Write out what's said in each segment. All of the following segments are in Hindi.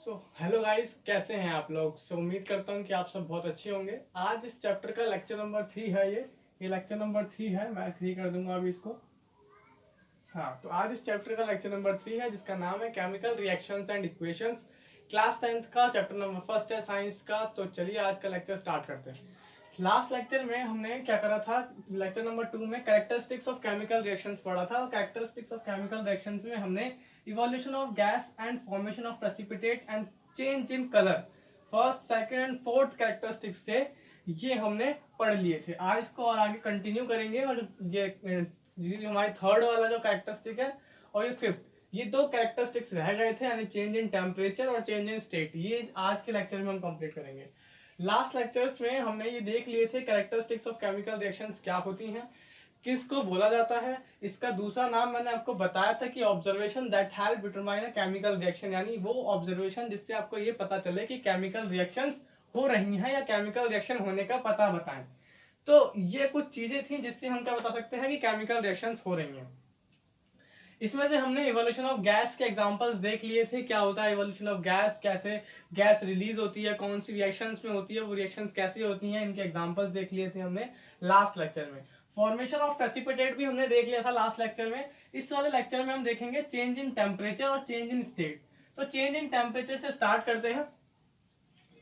हेलो गाइस, कैसे हैं आप लोग। उम्मीद करता हूं कि आप सब बहुत अच्छे होंगे। आज इस चैप्टर का लेक्चर नंबर 3 है। ये लेक्चर नंबर 3 है। मैं 3 कर दूंगा अभी इसको। हाँ, तो आज इस चैप्टर का लेक्चर नंबर 3 है, जिसका नाम है chemical reactions and equations. Class 10th का चैप्टर नंबर फर्स्ट है साइंस का। तो चलिए आज का लेक्चर स्टार्ट करते हैं। लास्ट लेक्चर में हमने क्या करा था, लेक्चर नंबर 2 में कैरेक्टरिस्टिक्स ऑफ केमिकल रिएक्शंस पढ़ा था। और कैरेक्टरिस्टिक्स ऑफ केमिकल रिएक्शंस में हमने evolution of gas and formation of precipitate and change in colour, first second and fourth characteristics थे, ये हमने पढ़ लिए थे। आज इसको और आगे कंटिन्यू करेंगे। और ये हमारी थर्ड वाला जो कैरेक्टरिस्टिक है और ये फिफ्थ, ये दो कैरेक्टरिस्टिक्स रह गए थे, यानी चेंज इन टेम्परेचर और चेंज इन स्टेट। ये आज के लेक्चर में हम कंप्लीट करेंगे। लास्ट लेक्चर्स में हमने ये देख लिए थे कैरेक्टरिस्टिक्स ऑफ केमिकल रिएक्शंस क्या होती हैं, किसको बोला जाता है। इसका दूसरा नाम मैंने आपको बताया था कि observation that help determine a chemical reaction, यानी वो ऑब्जर्वेशन जिससे आपको ये पता चले कि केमिकल रिएक्शंस हो रही हैं या केमिकल रिएक्शन होने का पता बताएं। तो ये कुछ चीजें थी जिससे हम क्या बता सकते हैं कि केमिकल रिएक्शंस हो रही हैं। इसमें से हमने इवोल्यूशन ऑफ गैस के एग्जांपल्स देख लिए थे। क्या होता है इवोल्यूशन ऑफ गैस, कैसे गैस रिलीज होती है, कौन सी रिएक्शंस में होती है, वो रिएक्शंस कैसी होती हैं, इनके एग्जांपल्स देख लिए थे हमने लास्ट लेक्चर में। फॉर्मेशन ऑफ प्रेसिपिटेट भी हमने देख लिया था लास्ट लेक्चर में। इस वाले लेक्चर में हम देखेंगे चेंज इन टेम्परेचर और चेंज इन स्टेट। तो चेंज इन टेम्परेचर से स्टार्ट करते हैं।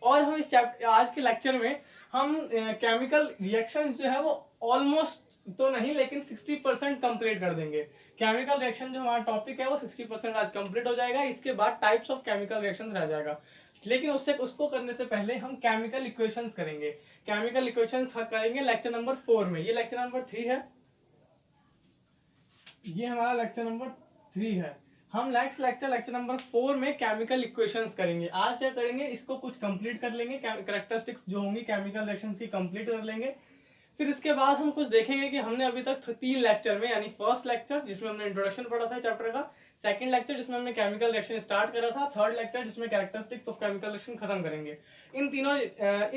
और हम इस आज के लेक्चर में हम केमिकल रिएक्शन जो है वो ऑलमोस्ट तो नहीं, लेकिन 60% कंप्लीट कर देंगे। केमिकल रिएक्शन जो हमारा टॉपिक है वो 60% आज कंप्लीट हो जाएगा। इसके बाद टाइप्स ऑफ केमिकल रिएक्शन रह जाएगा। लेकिन उसको करने से पहले हम केमिकल इक्वेशंस करेंगे। केमिकल इक्वेशंस करेंगे लेक्चर नंबर 4 में। ये लेक्चर नंबर 3 है, ये हमारा लेक्चर नंबर 3 है। हम नेक्स्ट लेक्चर नंबर 4 में केमिकल इक्वेशंस करेंगे। आज क्या करेंगे, इसको कुछ कंप्लीट कर लेंगे, कैरेक्टरिस्टिक्स जो होंगी केमिकल रिएक्शंस की कंप्लीट कर लेंगे। फिर इसके बाद हम कुछ देखेंगे कि हमने अभी तक 3 लेक्चर में, यानी फर्स्ट लेक्चर जिसमें हमने इंट्रोडक्शन पढ़ा था चैप्टर का, सेकंड लेक्चर जिसमें हमने केमिकल रिएक्शन स्टार्ट करा था, थर्ड लेक्चर जिसमें कैरेक्टरिस्टिक्स ऑफ केमिकल रिएक्शन खत्म करेंगे। इन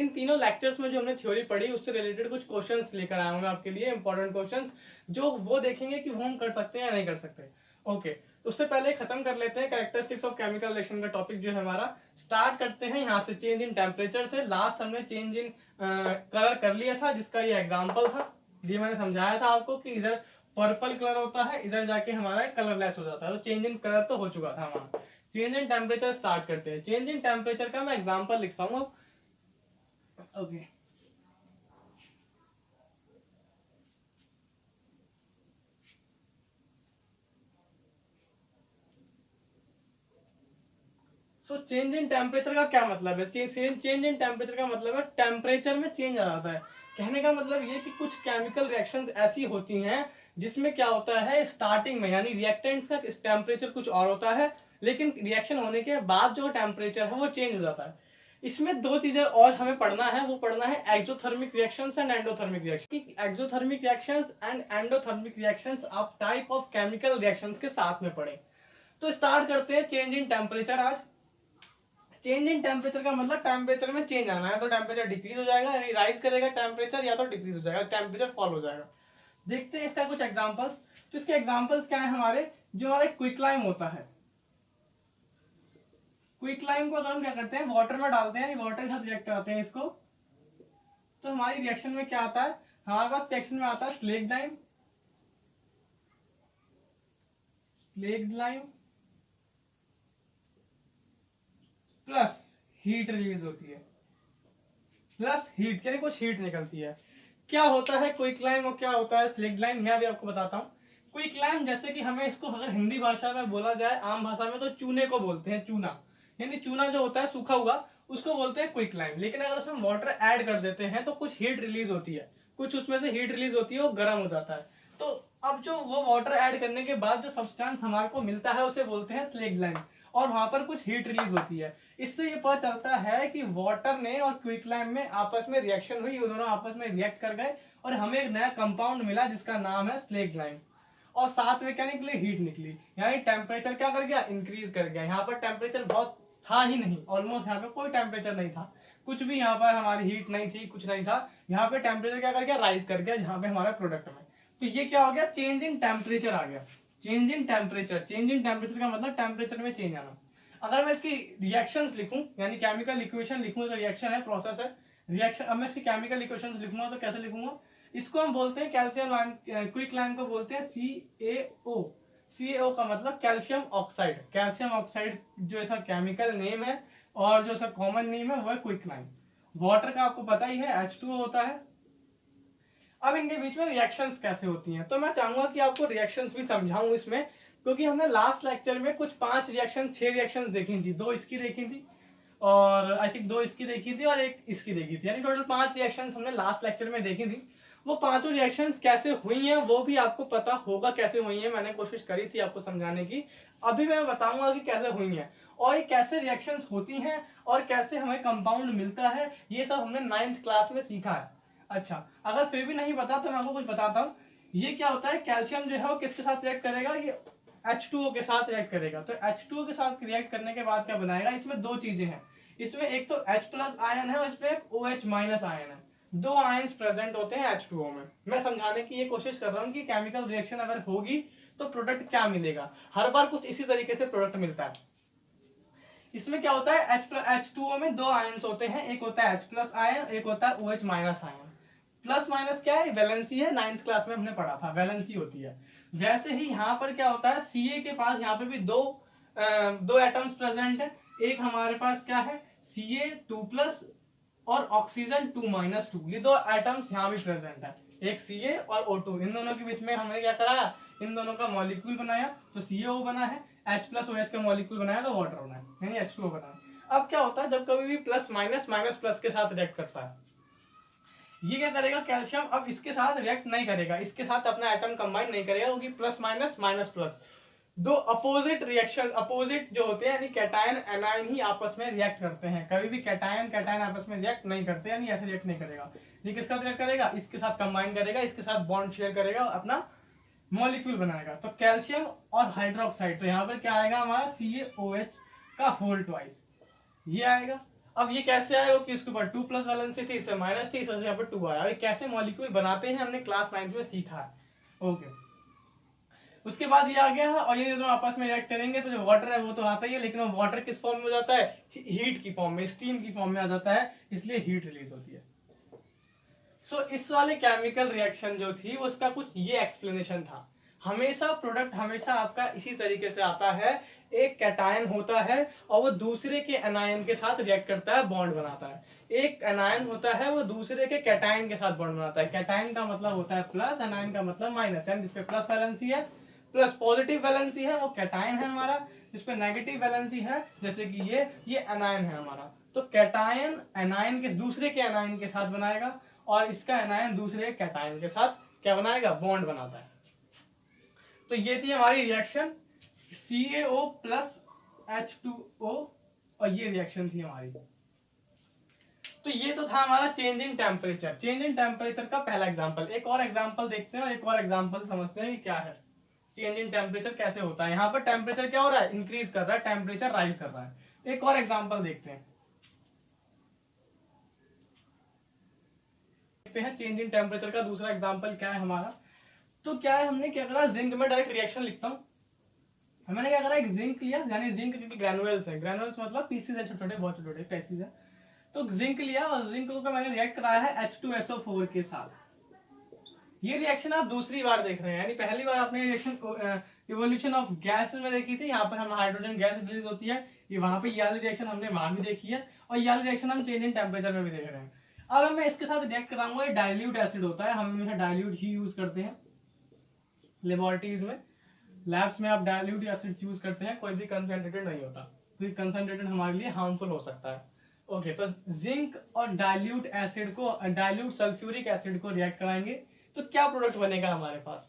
तीनों लेक्चर्स में जो हमने थ्योरी पढ़ी उससे रिलेटेड कुछ क्वेश्चंस लेकर आया हूं मैं आपके लिए, इंपॉर्टेंट क्वेश्चंस, जो वो देखेंगे कि वो हम कर सकते हैं या नहीं कर सकते। ओके, तो उससे पहले खत्म कर लेते हैं कैरेक्टरिस्टिक्स ऑफ केमिकल रिएक्शन का टॉपिक जो है हमारा। स्टार्ट करते हैं यहाँ से चेंज इन टेम्परेचर से। लास्ट हमने चेंज इन कलर कर लिया था, जिसका ये एग्जांपल था। ये मैंने समझाया था आपको कि इधर पर्पल कलर होता है, इधर जाके हमारा कलरलेस हो जाता है। तो चेंज इन कलर तो हो चुका था हमारा। चेंज इन टेम्परेचर स्टार्ट करते हैं। चेंज इन टेम्परेचर का मैं एग्जांपल लिखता हूँ। Okay, so change in temperature का क्या मतलब है। चेंज इन टेम्परेचर का मतलब है टेम्परेचर में चेंज आ जाता है। कहने का मतलब ये कि कुछ केमिकल रिएक्शंस ऐसी होती हैं जिसमें क्या होता है, स्टार्टिंग में यानी रिएक्टेंट्स का टेम्परेचर कुछ और होता है, लेकिन रिएक्शन होने के बाद जो टेम्परेचर है वो चेंज हो जाता है। इसमें दो चीजें और हमें पढ़ना है, वो पढ़ना है exothermic reactions and endothermic reactions. Exothermic reactions and endothermic reactions आप टाइप ऑफ केमिकल रिएक्शंस के साथ में पढ़ें। तो स्टार्ट करते हैं चेंज इन टेम्परेचर। आज चेंज इन टेम्परेचर का मतलब टेम्परेचर में चेंज आना है। तो टेम्परेचर डिक्रीज हो जाएगा, यानी राइज करेगा टेम्परेचर, या तो डिक्रीज हो जाएगा, टेम्परेचर फॉल हो जाएगा। देखते हैं इसका कुछ एग्जांपल्स। तो इसके एग्जांपल्स क्या है हमारे, जो हमारे क्विकलाइम होता है। क्विकलाइम को अगर हम क्या करते हैं, वाटर में डालते हैं, वाटर के साथ रिएक्ट कराते हैं इसको, तो हमारी रिएक्शन में क्या आता है, हमारे पास रिएक्शन में आता है slaked lime, plus heat release होती है, प्लस हीट, यानी कुछ हीट निकलती है। क्या होता है क्विकलाइम और क्या होता है स्लेक्ड लाइम, मैं भी आपको बताता हूँ। क्विकलाइम जैसे कि हमें इसको अगर हिंदी भाषा में बोला जाए, आम भाषा में, तो चूने को बोलते हैं। चूना, यानी चूना जो होता है सूखा हुआ, उसको बोलते हैं क्विकलाइम। लेकिन अगर उसमें वाटर ऐड कर देते हैं तो कुछ हीट रिलीज होती है, कुछ उसमें से हीट रिलीज होती है, वो गर्म हो जाता है। तो अब जो वो वाटर ऐड करने के बाद जो सब्सटेंस हमारे को मिलता है उसे बोलते हैं स्लेक्ड लाइम, और वहां पर कुछ हीट रिलीज होती है। इससे ये पता चलता है कि वाटर ने और क्विकलाइम में आपस में रिएक्शन हुई, वो दोनों आपस में रिएक्ट कर गए और हमें एक नया कंपाउंड मिला जिसका नाम है स्लेक्ड लाइम। और साथ में क्या निकली, हीट निकली, यानी टेम्परेचर क्या कर गया, इंक्रीज कर गया। यहाँ पर टेम्परेचर बहुत था ही नहीं, ऑलमोस्ट यहाँ पे कोई टेम्परेचर नहीं था, कुछ भी यहाँ पर हमारी हीट नहीं थी, कुछ नहीं था। यहाँ पे टेम्परेचर क्या कर गया, राइज कर गया यहाँ पे हमारे प्रोडक्ट में। तो ये क्या हो गया, चेंज इन टेम्परेचर आ गया। Change in temperature, change in temperature का मतलब टेम्परेचर में चेंज आना। अगर मैं इसकी रिएक्शंस लिखूं, यानी केमिकल इक्वेशन लिखूं, तो रिएक्शन है, प्रोसेस है, रिएक्शन। अब मैं इसकी केमिकल इक्वेशंस लिखूंगा तो कैसे लिखूंगा, इसको हम बोलते हैं कैल्शियम लाइम, क्विक लाइम को बोलते हैं CaO। CaO का मतलब कैल्शियम ऑक्साइड। कैल्शियम ऑक्साइड जो इसका केमिकल नेम है और जो इसका कॉमन नेम है वो है क्विक लाइम। वाटर का आपको पता ही है H2O होता है। अब इनके बीच में रिएक्शंस कैसे होती हैं, तो मैं चाहूंगा कि आपको रिएक्शंस भी समझाऊं इसमें, क्योंकि हमने लास्ट लेक्चर में कुछ 5 रिएक्शन 6 रिएक्शंस देखी थी, 2 इसकी देखी थी और आई थिंक 2 इसकी देखी थी और 1 इसकी देखी थी, यानी टोटल 5 रिएक्शंस हमने लास्ट लेक्चर में देखी थी। वो पांचों रिएक्शंस कैसे हुई हैं वो भी आपको पता होगा कैसे हुई हैं, मैंने कोशिश करी थी आपको समझाने की। अभी मैं बताऊंगा कि कैसे हुई हैं और ये कैसे रिएक्शंस होती हैं और कैसे हमें कंपाउंड मिलता है, ये सब हमने 9th क्लास में सीखा है। अच्छा, अगर फिर भी नहीं पता तो मैं आपको कुछ बताता हूँ। ये क्या होता है, कैल्शियम जो है वो किसके साथ रिएक्ट करेगा, ये H2O के साथ रिएक्ट करेगा। तो H2O के साथ रिएक्ट करने के बाद क्या बनाएगा, इसमें 2 चीजें हैं, इसमें एक तो H+ आयन है और इसमें एक OH- आयन है। 2 आयन्स प्रेजेंट होते हैं H2O में। मैं समझाने की ये कोशिश कर रहा हूँ कि केमिकल रिएक्शन अगर होगी तो प्रोडक्ट क्या मिलेगा। हर बार कुछ इसी तरीके से प्रोडक्ट मिलता है। इसमें क्या होता है, H2O में 2 आयन्स होते हैं, एक होता है H+ आयन, एक होता है OH- आयन। प्लस माइनस क्या है, वैलेंसी है, 9th क्लास में हमने पढ़ा था, वैलेंसी होती है। वैसे ही यहाँ पर क्या होता है, Ca के पास यहाँ पे भी दो एटम्स प्रेजेंट है। एक हमारे पास क्या है, Ca2+ और ऑक्सीजन 2-2, ये 2 एटम्स यहाँ भी प्रेजेंट है, एक Ca और O2। इन दोनों के बीच में हमने क्या कराया, इन दोनों का मॉलिक्यूल बनाया तो CaO बना है, H+OH का मॉलिक्यूल बनाया तो वाटर बना है, यानी H2O बना है। अब क्या होता है, जब कभी भी प्लस माइनस माइनस प्लस के साथ रिएक्ट करता है, ये क्या करेगा, कैल्शियम अब इसके साथ रिएक्ट नहीं करेगा, इसके साथ अपना एटम कंबाइन नहीं करेगा, क्योंकि प्लस माइनस माइनस प्लस दो अपोजिट रिएक्शन, अपोजिट जो होते हैं यानी कैटायन एनायन ही आपस में रिएक्ट करते हैं। कभी भी कैटायन कैटायन आपस में रिएक्ट नहीं करते, यानी ऐसे रिएक्ट नहीं करेगा। ये किसके साथ रिएक्ट करेगा, इसके साथ कंबाइन करेगा, इसके साथ बॉन्ड शेयर करेगा, अपना मॉलिक्यूल बनाएगा। तो कैल्शियम और हाइड्रोक्साइड, तो यहाँ पर क्या आएगा हमारा CaOH का होल ट्वाइस, ये आएगा। अब ये कैसे आएगा कि इसके ऊपर 2+ वैलेंसी थी, इससे माइनस थी, इस वजह से यहाँ पर 2 आया। कैसे मॉलिक्यूल बनाते हैं हमने क्लास 9 में सीखा है। ओके, उसके बाद ये आ गया है और ये दोनों आपस में रिएक्ट करेंगे तो जो वाटर है वो तो आता ही है, लेकिन वो वाटर किस फॉर्म में हो जाता है, हीट की फॉर्म में, स्टीम की फॉर्म में आ जाता है, इसलिए हीट रिलीज होती है। सो इस वाले केमिकल रिएक्शन जो थी उसका कुछ ये एक्सप्लेनेशन था। हमेशा प्रोडक्ट हमेशा आपका इसी तरीके से आता है, एक कैटायन होता है और वो दूसरे के एनायन के साथ रिएक्ट करता है, बॉन्ड बनाता है। एक एनायन होता है वो दूसरे के कैटायन के साथ बॉन्ड बनाता है। कैटायन का मतलब होता है प्लस, एनायन का मतलब माइनस, यानी जिसपे प्लस वैलेंसी है, प्लस पॉजिटिव वैलेंसी है वो कैटायन है हमारा, जिसपे नेगेटिव वैलेंसी है जैसे कि ये एनायन है हमारा। तो कैटायन एनायन के दूसरे के एनायन के साथ बनाएगा और इसका एनायन दूसरे कैटायन के साथ क्या बनाएगा, बॉन्ड बनाता है। तो ये थी हमारी रिएक्शन CaO+H2O और ये रिएक्शन थी हमारी। तो ये तो था हमारा change in temperature. Change in temperature का पहला एग्जांपल। एक और एग्जांपल देखते हैं और एक और एग्जांपल समझते हैं कि क्या है चेंज इन टेम्परेचर कैसे होता है। यहाँ पर टेम्परेचर क्या हो रहा है, इंक्रीज कर रहा है, टेम्परेचर राइज कर रहा है। एक और एग्जांपल देखते हैं चेंज इन टेम्परेचर का दूसरा एग्जांपल क्या है हमारा। तो क्या है, हमने क्या करा, जिंक में डायरेक्ट रिएक्शन लिखता हूँ। हमने क्या करा, एक जिंक लिया, यानी जिंक क्योंकि ग्रैनुअल्स है, ग्रैनुअल्स मतलब पीसीज है, छोटे छोटे बहुत छोटे छोटे पीसीज है। तो जिंक लिया और जिंक को मैंने रिएक्ट कराया है H2SO4 के साथ। ये रिएक्शन आप दूसरी बार देख रहे हैं, यानी पहली बार आपने रिएक्शन इवोल्यूशन ऑफ गैस में देखी थी, यहाँ पर हम हाइड्रोजन गैस रिलीज होती है, ये वहां पे ये वाली रिएक्शन हमने वहां भी देखी है और ये वाली रिएक्शन हम चेंज इन टेम्परेचर में भी देख रहे हैं। अब मैं इसके साथ रिएक्ट कराऊंगा, ये डाइल्यूट एसिड होता है, हम हमेशा डाइल्यूट ही यूज करते हैं लेबोरेटरीज में, लैब्स में आप डाइल्यूट एसिड यूज करते हैं, कोई भी कंसंट्रेटेड नहीं होता, तो कंसंट्रेटेड हमारे लिए हार्मफुल हो सकता है। ओके, तो जिंक और डाइल्यूट एसिड को, डाइल्यूट सल्फ्यूरिक एसिड को रिएक्ट कराएंगे तो क्या प्रोडक्ट बनेगा हमारे पास।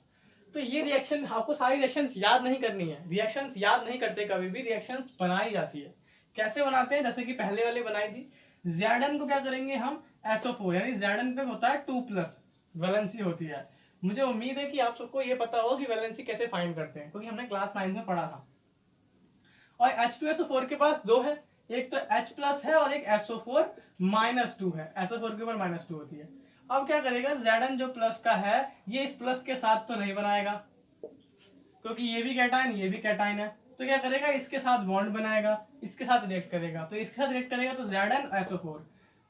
तो ये रिएक्शन आपको सारी रिएक्शंस याद नहीं करनी है, रिएक्शंस याद नहीं करते कभी भी, रिएक्शंस बनाई जाती है। कैसे बनाते हैं, जैसे कि पहले वाली बनाई थी, Zn को क्या करेंगे हम SO4, यानी Zn पे होता है 2+ वैलेंसी होती है। मुझे उम्मीद है कि आप सबको ये पता हो कि वैलेंसी कैसे फाइंड करते हैं, क्योंकि हमने क्लास 9 में पढ़ा था। और H2SO4 के पास 2 है, एक तो H+ है और एक SO4-2 है, SO4 के ऊपर -2 होती है। अब क्या करेगा, Zn जो प्लस का है ये इस प्लस के साथ तो नहीं बनाएगा, क्योंकि ये भी कैटायन ये भी कैटायन है, तो क्या करेगा, इसके साथ बॉन्ड बनाएगा, इसके साथ रिएक्ट करेगा, तो इसके साथ रिएक्ट करेगा तो ZnSO4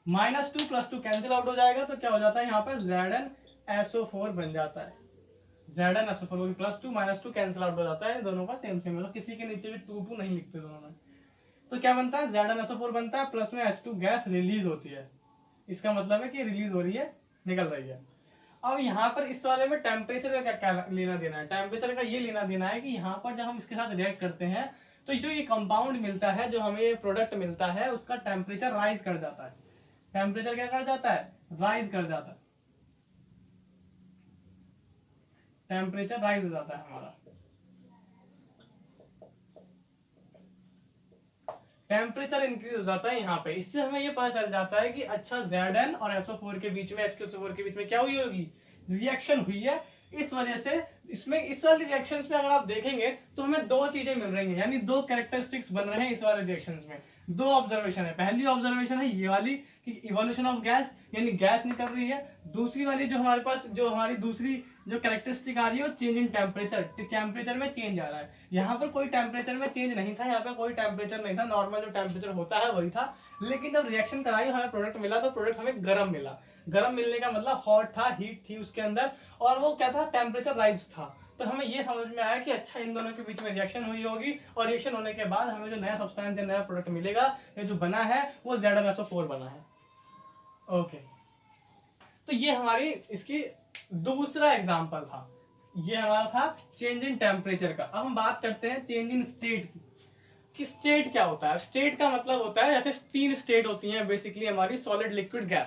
-2 + 2 कैंसिल आउट हो जाएगा, तो क्या हो जाता है यहाँ पर ZnSO4 बन जाता है। ZnSO4 +2 -2 कैंसिल आउट हो जाता है, दोनों का सेम सेम, मतलब किसी के नीचे भी 2 नहीं लिखते दोनों में। तो क्या बनता है, ZnSO4 बनता है, प्लस में H2 गैस रिलीज होती है, इसका मतलब है कि रिलीज हो रही है, निकल रही है। अब यहाँ पर इस वाले में टेम्परेचर का क्या लेना देना है, टेम्परेचर का ये लेना देना है कि यहाँ पर जब हम इसके साथ रिएक्ट करते हैं तो जो ये कंपाउंड मिलता है, जो हमें ये प्रोडक्ट मिलता है, उसका टेम्परेचर राइज कर जाता है। टेम्परेचर क्या कर जाता है, राइज कर जाता है, टेम्परेचर राइज हो जाता है हमारा। टेम्परेचर इंक्रीज हो जाता है यहाँ पे, इससे हमें ये पता चल जाता है कि अच्छा Zn और SO4 के बीच में, H2SO4 के बीच में क्या हुई होगी, रिएक्शन हुई है। इस वजह से इसमें इस वाले रिएक्शंस में अगर आप देखेंगे तो हमें दो चीजें मिल रही हैं, यानी दो कैरेक्टरिस्टिक्स बन रहे हैं इस वाले रिएक्शंस में। दो ऑब्जर्वेशन है, पहली ऑब्जर्वेशन है ये वाली कि इवोल्यूशन ऑफ गैस, यानी गैस निकल रही है। दूसरी वाली जो हमारे पास, जो हमारी दूसरी जो कैरेक्टरिस्टिक आ रही है, वो चेंज इन टेम्परेचर, टेम्परेचर में चेंज आ रहा है। यहाँ पर कोई टेम्परेचर में चेंज नहीं था, यहाँ पर कोई टेम्परेचर नहीं था, नॉर्मल जो टेम्परेचर होता है वही था। लेकिन जब रिएक्शन कराई, हमें प्रोडक्ट मिला, तो प्रोडक्ट हमें गर्म मिला। गर्म मिलने का मतलब हॉट था, हीट थी उसके अंदर, और वो क्या था, टेम्परेचर राइज था। तो हमें ये समझ में आया कि अच्छा इन दोनों के बीच में रिएक्शन हुई होगी, और रिएक्शन होने के बाद हमें जो नया सब्सटेंस या नया प्रोडक्ट मिलेगा, ये जो बना है वो ZnSO4 बना है। ओके, तो ये हमारी इसकी दूसरा एग्जांपल था, ये हमारा था चेंज इन टेम्परेचर का। अब हम बात करते हैं चेंज इन स्टेट की, कि स्टेट क्या होता है। स्टेट का मतलब होता है, जैसे 3 स्टेट होती हैं बेसिकली हमारी, solid, liquid, gas.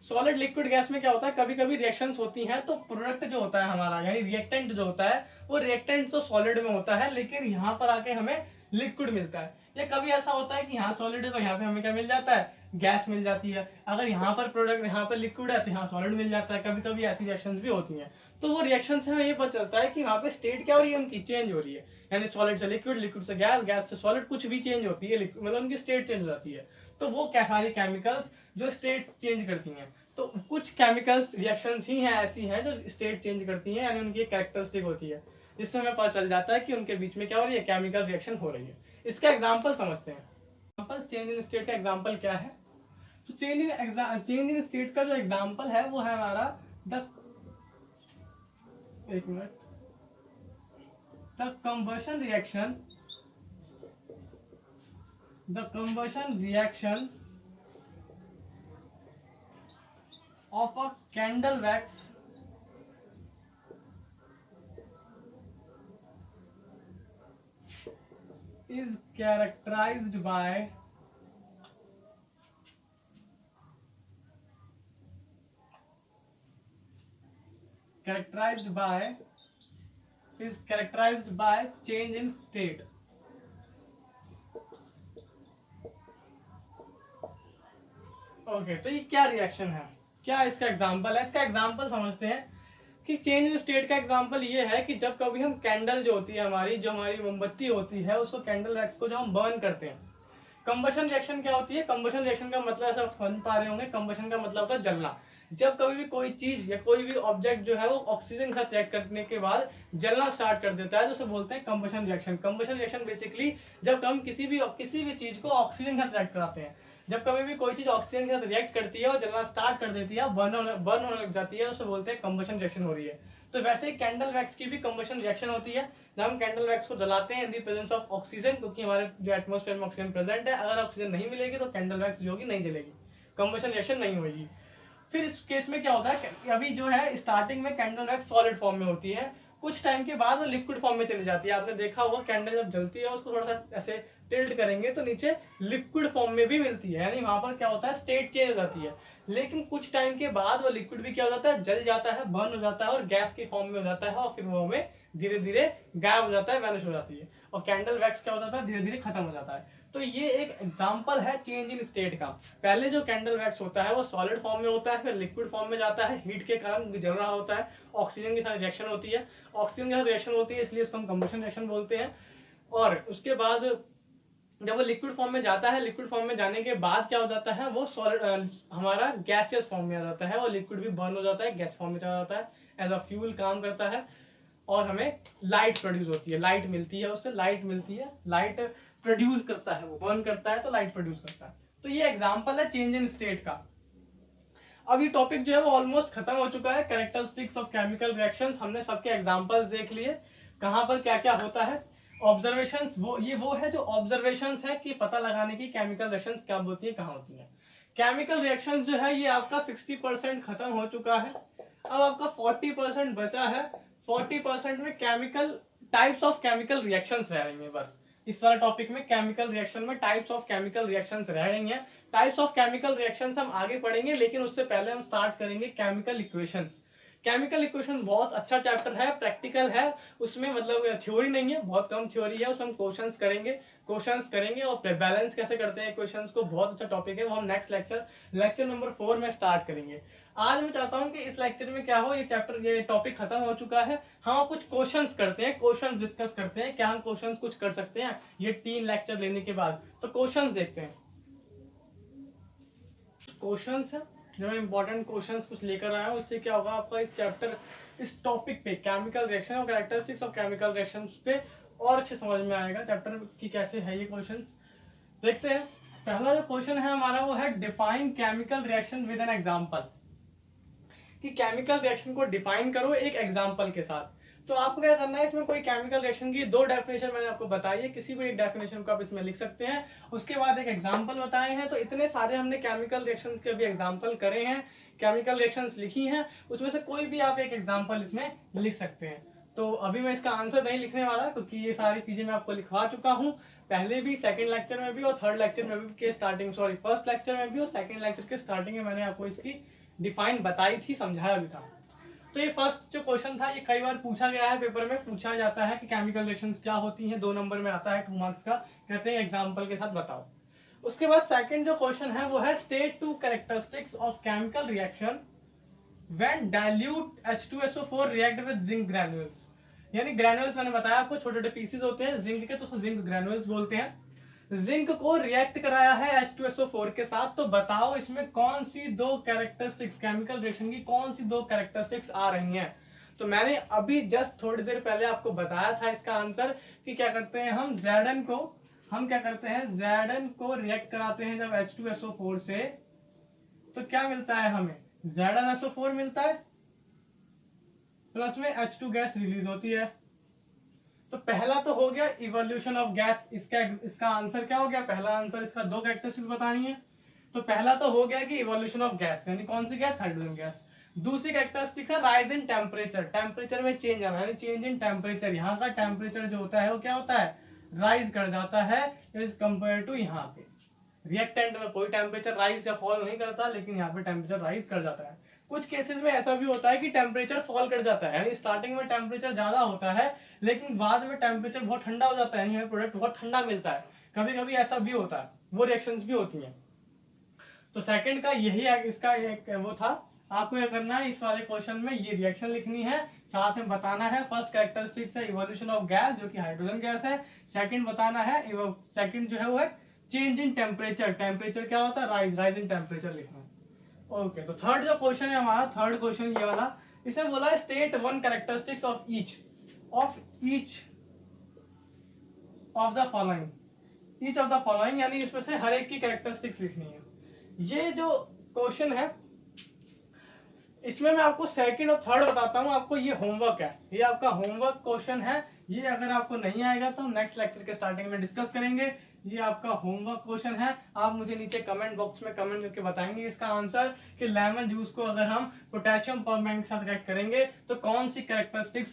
Solid, liquid, gas में क्या होता है, कभी कभी रिएक्शंस होती हैं तो प्रोडक्ट जो होता है हमारा, यानी रिएक्टेंट जो होता है, वो रिएक्टेंट तो सॉलिड में होता है, लेकिन यहाँ पर आके हमें लिक्विड मिलता है। या कभी ऐसा होता है कि यहाँ सॉलिड है तो यहाँ पे हमें क्या मिल जाता है, गैस मिल जाती है। अगर यहाँ पर प्रोडक्ट, यहाँ पर लिक्विड है तो यहाँ सॉलिड मिल जाता है। कभी कभी ऐसी रिएक्शंस भी होती हैं। तो वो रिएक्शन से हमें ये पता चलता है कि वहाँ पे स्टेट क्या हो रही है, उनकी चेंज हो रही है, यानी सॉलिड से लिक्विड, लिक्विड से गैस, गैस से सॉलिड, कुछ भी चेंज होती है, मतलब उनकी स्टेट चेंज हो जाती है। तो वो क्या सारी केमिकल्स जो स्टेट चेंज करती हैं, तो कुछ केमिकल्स रिएक्शंस ही हैं ऐसी हैं जो स्टेट चेंज करती हैं, यानी उनकी एक कैरेक्टरिस्टिक होती है, जिससे हमें पता चल जाता है कि उनके बीच में क्या हो रही है, केमिकल रिएक्शन हो रही है। इसका एग्जाम्पल समझते हैं। एग्जाम्पल चेंज इन स्टेट का एग्जाम्पल क्या है, तो चेंज इन स्टेट का जो एग्जाम्पल है वो है हमारा द, एक minute, the combustion reaction of a candle wax is characterized by change in state। Okay, तो ये क्या रिएक्शन है, क्या इसका एग्जाम्पल है। इसका एग्जाम्पल समझते हैं कि चेंज इन स्टेट का एग्जाम्पल ये है कि जब कभी हम कैंडल जो होती है हमारी, जो हमारी मोमबत्ती होती है, उसको, कैंडल वैक्स को जब हम बर्न करते हैं, कंबशन रिएक्शन क्या होती है, कंबशन रिएक्शन का मतलब ऐसा समझ पा रहे होंगे, कंबशन का मतलब होता है जलना। जब कभी भी कोई चीज या कोई भी ऑब्जेक्ट जो है वो ऑक्सीजन के साथ रिएक्ट करने के बाद जलना स्टार्ट कर देता है, तो उसे बोलते हैं combustion reaction. Combustion reaction basically जब हम किसी भी चीज को ऑक्सीजन के साथ रिएक्ट कराते हैं, जब कभी भी कोई चीज ऑक्सीजन के साथ रिएक्ट करती है और जलना स्टार्ट कर देती है, बर्न होने लग जाती है, उसे बोलते हैं कंबशन रिएक्शन हो रही है। तो वैसे ही कैंडल वैक्स की भी कंबशन रिएक्शन होती है, जब हम कैंडल वैक्स को जलाते हैं in the presence of oxygen, क्योंकि हमारे जो एटमॉस्फेयर में ऑक्सीजन प्रेजेंट है, अगर ऑक्सीजन नहीं मिलेगी तो कैंडल वैक्स जो होगी नहीं जलेगी, कंबशन रिएक्शन नहीं होगी। फिर इस केस में क्या होता है, अभी जो है स्टार्टिंग में कैंडल वैक्स सॉलिड फॉर्म में होती है, कुछ टाइम के बाद वो लिक्विड फॉर्म में चली जाती है। आपने देखा होगा कैंडल जब जलती है उसको थोड़ा सा ऐसे टिल्ट करेंगे तो नीचे लिक्विड फॉर्म में भी मिलती है, यानी वहां पर क्या होता है, स्टेट चेंज हो जाती है। लेकिन कुछ टाइम के बाद वो लिक्विड भी क्या हो जाता है, जल जाता है, बर्न हो जाता है और गैस के फॉर्म में हो जाता है, और फिर वो हमें धीरे धीरे गायब हो जाता है, वैनिश हो जाती है, और कैंडल वैक्स क्या हो जाता है, धीरे धीरे खत्म हो जाता है। तो ये एक एग्जांपल है चेंज इन स्टेट का। पहले जो कैंडल वैक्स होता है वो सॉलिड फॉर्म में होता है, फिर लिक्विड फॉर्म में जाता है, हीट के कारण जल रहा होता है, ऑक्सीजन के साथ रिएक्शन होती है, ऑक्सीजन के साथ रिएक्शन होती है इसलिए इसको हम कंबशन रिएक्शन बोलते हैं। और उसके बाद जब वो लिक्विड फॉर्म में जाता है, लिक्विड फॉर्म में जाने के बाद क्या हो जाता है, वो सॉलिड हमारा गैसियस फॉर्म में आ जाता है, और लिक्विड भी बर्न हो जाता है, गैस फॉर्म में चला जाता है, एज अ फ्यूल काम करता है। और हमें लाइट प्रोड्यूस होती है, लाइट मिलती है, उससे लाइट मिलती है, लाइट प्रोड्यूस करता है, वो बर्न करता है तो लाइट प्रोड्यूस करता है। तो ये एग्जांपल है चेंज इन स्टेट का। अब ये टॉपिक जो है वो ऑलमोस्ट खत्म हो चुका है। कैरेक्टरिस्टिक्स ऑफ केमिकल रिएक्शंस हमने सबके एग्जांपल्स देख लिए, कहां पर क्या क्या होता है। ऑब्जर्वेशंस वो है जो ऑब्जर्वेशंस है कि पता लगाने की केमिकल रिएक्शंस क्या होती है, कहाँ होती है। केमिकल रिएक्शंस जो है ये आपका 60% खत्म हो चुका है। अब आपका 40% बचा है। 40% में chemical types of chemical reactions रह रही हैं बस। इस वाले टॉपिक में केमिकल रिएक्शन में टाइप्स ऑफ केमिकल रिएक्शंस रह रही हैं। टाइप्स ऑफ केमिकल रिएक्शंस हम आगे पढ़ेंगे, लेकिन उससे पहले हम स्टार्ट करेंगे केमिकल इक्वेशंस। केमिकल इक्वेशन बहुत अच्छा चैप्टर है, प्रैक्टिकल है, उसमें मतलब थ्योरी नहीं है, बहुत कम थ्योरी है, उसमें हम क्वेश्चंस करेंगे और बैलेंस कैसे करते हैं क्वेश्चंस को। बहुत अच्छा टॉपिक है, वो हम नेक्स्ट लेक्चर नंबर 4 में स्टार्ट करेंगे। आज मैं चाहता हूं कि इस लेक्चर में क्या हो, ये टॉपिक खत्म हो चुका है, हम कुछ क्वेश्चंस करते हैं, क्वेश्चंस डिस्कस करते हैं, क्या हम क्वेश्चंस कुछ कर सकते हैं ये 3 लेक्चर लेने के बाद। तो क्वेश्चंस देखते हैं। क्वेश्चंस है जो मैं इंपॉर्टेंट क्वेश्चंस कुछ लेकर आया हूं, उससे क्या होगा आपका इस चैप्टर, इस टॉपिक पे केमिकल रिएक्शन और कैरेक्टरिस्टिक्स ऑफ केमिकल रिएक्शंस पे और अच्छे समझ में आएगा चैप्टर की कैसे है ये क्वेश्चंस। देखते हैं। पहला जो क्वेश्चन है हमारा वो है define chemical reaction with an example, कि केमिकल रिएक्शन को डिफाइन करो एक एग्जांपल के साथ। तो आपको क्या करना है, इसमें कोई केमिकल रिएक्शन की 2 डेफिनेशन मैंने आपको बताई है, किसी भी एक डेफिनेशन को आप इसमें लिख सकते हैं, उसके बाद एक एग्जांपल बताए हैं। तो इतने सारे हमने केमिकल रिएक्शंस के भी एग्जांपल करे हैं, केमिकल रिएक्शंस लिखी हैं, उसमें से कोई भी आप एक एग्जांपल इसमें लिख सकते हैं। तो अभी मैं इसका आंसर नहीं लिखने वाला, क्योंकि ये सारी चीजें मैं आपको लिखवा चुका हूँ पहले भी, सेकंड लेक्चर में भी और थर्ड लेक्चर में भी के स्टार्टिंग, सॉरी फर्स्ट लेक्चर में भी और सेकंड लेक्चर के स्टार्टिंग में मैंने आपको इसकी डिफाइन बताई थी, समझाया भी था। तो ये फर्स्ट जो क्वेश्चन था ये कई बार पूछा गया है, पेपर में पूछा जाता है कि केमिकल रिएक्शंस क्या होती हैं, 2 नंबर में आता है 2 मार्क्स का, कहते हैं एग्जांपल के साथ बताओ। उसके बाद सेकंड जो क्वेश्चन है वो है state 2 characteristics of chemical reaction when dilute H2SO4 react with zinc ग्रैन्युल्स। यानी ग्रैन्युल्स मैंने बताया आपको छोटे छोटे पीसेस होते हैं जिंक के, तो उसको जिंक ग्रैन्युल्स बोलते हैं। जिंक को रिएक्ट कराया है H2SO4 के साथ, तो बताओ इसमें कौन सी 2 कैरेक्टरिस्टिक्स, केमिकल रिएक्शन की कौन सी 2 कैरेक्टरिस्टिक्स आ रही हैं। तो मैंने अभी जस्ट थोड़ी देर पहले आपको बताया था इसका आंसर, कि क्या करते हैं हम Zn को रिएक्ट कराते हैं जब H2SO4 से, तो क्या मिलता है हमें, ZnSO4 मिलता है, प्लस में H2 गैस रिलीज होती है। तो पहला तो हो गया इवोल्यूशन ऑफ गैस, इसका आंसर क्या हो गया, पहला आंसर इसका 2 कैरेक्टरिस्टिक्स बतानी है। तो पहला तो हो गया कि इवोल्यूशन ऑफ गैस, यानी कौन सी गैस, हाइड्रोजन गैस। दूसरी कैरेक्टरिस्टिक है राइज इन टेम्परेचर, टेम्परेचर में चेंज आना, यानी चेंज इन टेम्परेचर। यहाँ का टेम्परेचर जो होता है वो क्या होता है, राइज कर जाता है एज कम्पेयर टू यहाँ पे। रिएक्टेंट में कोई टेम्परेचर राइज या फॉल नहीं करता, लेकिन यहाँ पे टेम्परेचर राइज कर जाता है। कुछ केसेस में ऐसा भी होता है कि टेम्परेचर फॉल कर जाता है, यानी स्टार्टिंग में टेम्परेचर ज्यादा होता है लेकिन बाद में टेम्परेचर बहुत ठंडा हो जाता है, यानी हमें प्रोडक्ट बहुत ठंडा मिलता है। कभी कभी ऐसा भी होता है, वो रिएक्शंस भी होती हैं। तो सेकंड का यही इसका एक वो था। आपको क्या करना है, इस वाले क्वेश्चन में ये रिएक्शन लिखनी है, साथ में बताना है फर्स्ट कैरेक्टरिस्टिक्स है इवोल्यूशन ऑफ गैस जो कि हाइड्रोजन गैस है। सेकंड बताना है, सेकंड जो है वो है चेंज इन टेम्परेचर, टेम्परेचर क्या होता है, राइज इन टेम्परेचर लिखना है। ओके, तो थर्ड जो क्वेश्चन है हमारा, थर्ड क्वेश्चन ये वाला, इसमें बोला है state 1 characteristics of each of the following, यानी इसमें से हर एक की कैरेक्टरिस्टिक्स लिखनी है। ये जो क्वेश्चन है इसमें मैं आपको सेकंड और थर्ड बताता हूं, आपको ये होमवर्क है, ये आपका होमवर्क क्वेश्चन है। ये अगर आपको नहीं आएगा तो नेक्स्ट लेक्चर के स्टार्टिंग में डिस्कस करेंगे। ये आपका होमवर्क क्वेश्चन है, आप मुझे नीचे कमेंट बॉक्स में कमेंट करके बताएंगे इसका आंसर, कि लेमन जूस को अगर हम पोटेशियम परमैंगनेट के साथ रिएक्ट करेंगे तो कौन सी कैरेक्टरिस्टिक्स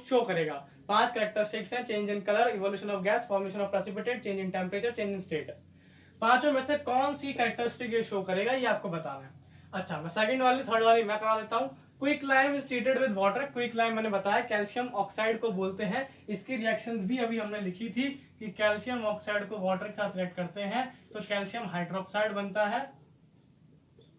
शो करेगा। 5 कैरेक्टरिस्टिक्स हैं, change in colour, evolution of gas, formation of precipitate, change in temperature, change in state. 5 में से कौन सी कैरेक्टरिस्टिक ये शो करेगा, ये आपको बताना है। अच्छा, मैं सेकंड वाली थर्ड वाली मैं करा देता हूँ। Quick lime is treated with water, quick lime मैंने बताया कैल्शियम ऑक्साइड को बोलते हैं। इसकी रिएक्शंस भी अभी हमने लिखी थी कि कैल्शियम ऑक्साइड को वाटर के साथ रिएक्ट करते हैं तो कैल्शियम हाइड्रोक्साइड बनता है,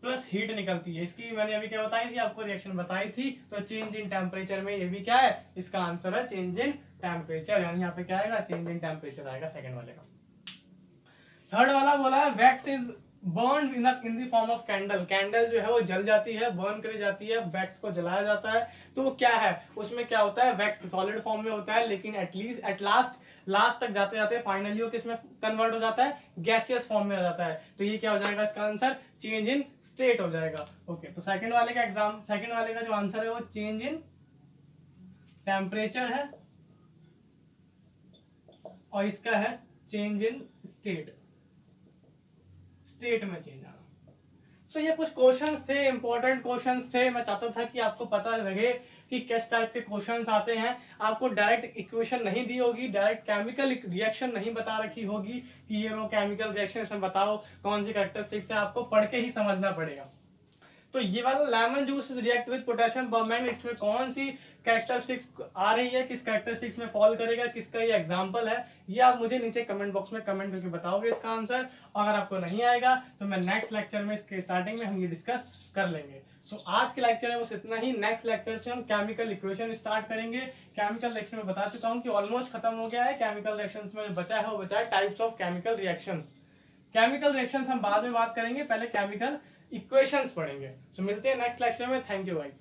प्लस हीट निकलती है। इसकी मैंने अभी क्या बताई थी आपको, रिएक्शन बताई थी। तो चेंज इन टेम्परेचर में ये भी क्या है, इसका आंसर है चेंज इन टेम्परेचर, यानी यहाँ पे क्या आएगा, चेंज इन टेम्परेचर आएगा सेकंड वाले का। थर्ड वाला बोला है wax is burn in the form of candle, candle जो है वो जल जाती है, बर्न करी जाती है, वैक्स को जलाया जाता है, तो वो क्या है, उसमें क्या होता है, वैक्स सॉलिड फॉर्म में होता है, लेकिन एटलीस्ट एट लास्ट तक जाते जाते फाइनली वो किसमें कन्वर्ट हो जाता है, गैसियस फॉर्म में आ जाता है। तो ये क्या हो जाएगा इसका आंसर, चेंज इन स्टेट हो जाएगा। ओके, तो सेकंड वाले का जो आंसर है वो चेंज इन टेम्परेचर है, और इसका है चेंज इन स्टेट, स्टेट में चेंज आना। सो ये कुछ क्वेश्चंस थे, इंपॉर्टेंट क्वेश्चंस थे। मैं चाहता था कि आपको पता लगे कि किस टाइप के क्वेश्चंस आते हैं। आपको डायरेक्ट इक्वेशन नहीं दी होगी, डायरेक्ट केमिकल रिएक्शन नहीं बता रखी होगी कि ये लो केमिकल रिएक्शन, इसमें बताओ कौन सी कैरेक्टरिस्टिक्स है, आपको पढ़ के ही समझना पड़ेगा। तो ये वाला lemon juice react with potassium permanganate, इसमें कौन सी कैरेक्टरिस्टिक्स आ रही है, किस कैरेक्टरिस्टिक्स में फॉल करेगा, किसका ये एग्जांपल है, ये आप मुझे नीचे कमेंट बॉक्स में कमेंट करके बताओगे इसका आंसर। और अगर आपको नहीं आएगा तो मैं नेक्स्ट लेक्चर में, इसके स्टार्टिंग में हम ये डिस्कस कर लेंगे। सो आज के लेक्चर में बस इतना ही। नेक्स्ट लेक्चर से हम केमिकल इक्वेशन स्टार्ट करेंगे। केमिकल रिएक्शन में बता चुका हूँ कि ऑलमोस्ट खत्म हो गया है। केमिकल रिएक्शंस में बचा है वो बचा है types of chemical reactions. Chemical reactions हम बाद में बात करेंगे, पहले केमिकल इक्वेशंस पढ़ेंगे। तो मिलते हैं नेक्स्ट लेक्चर में। Thank you guys.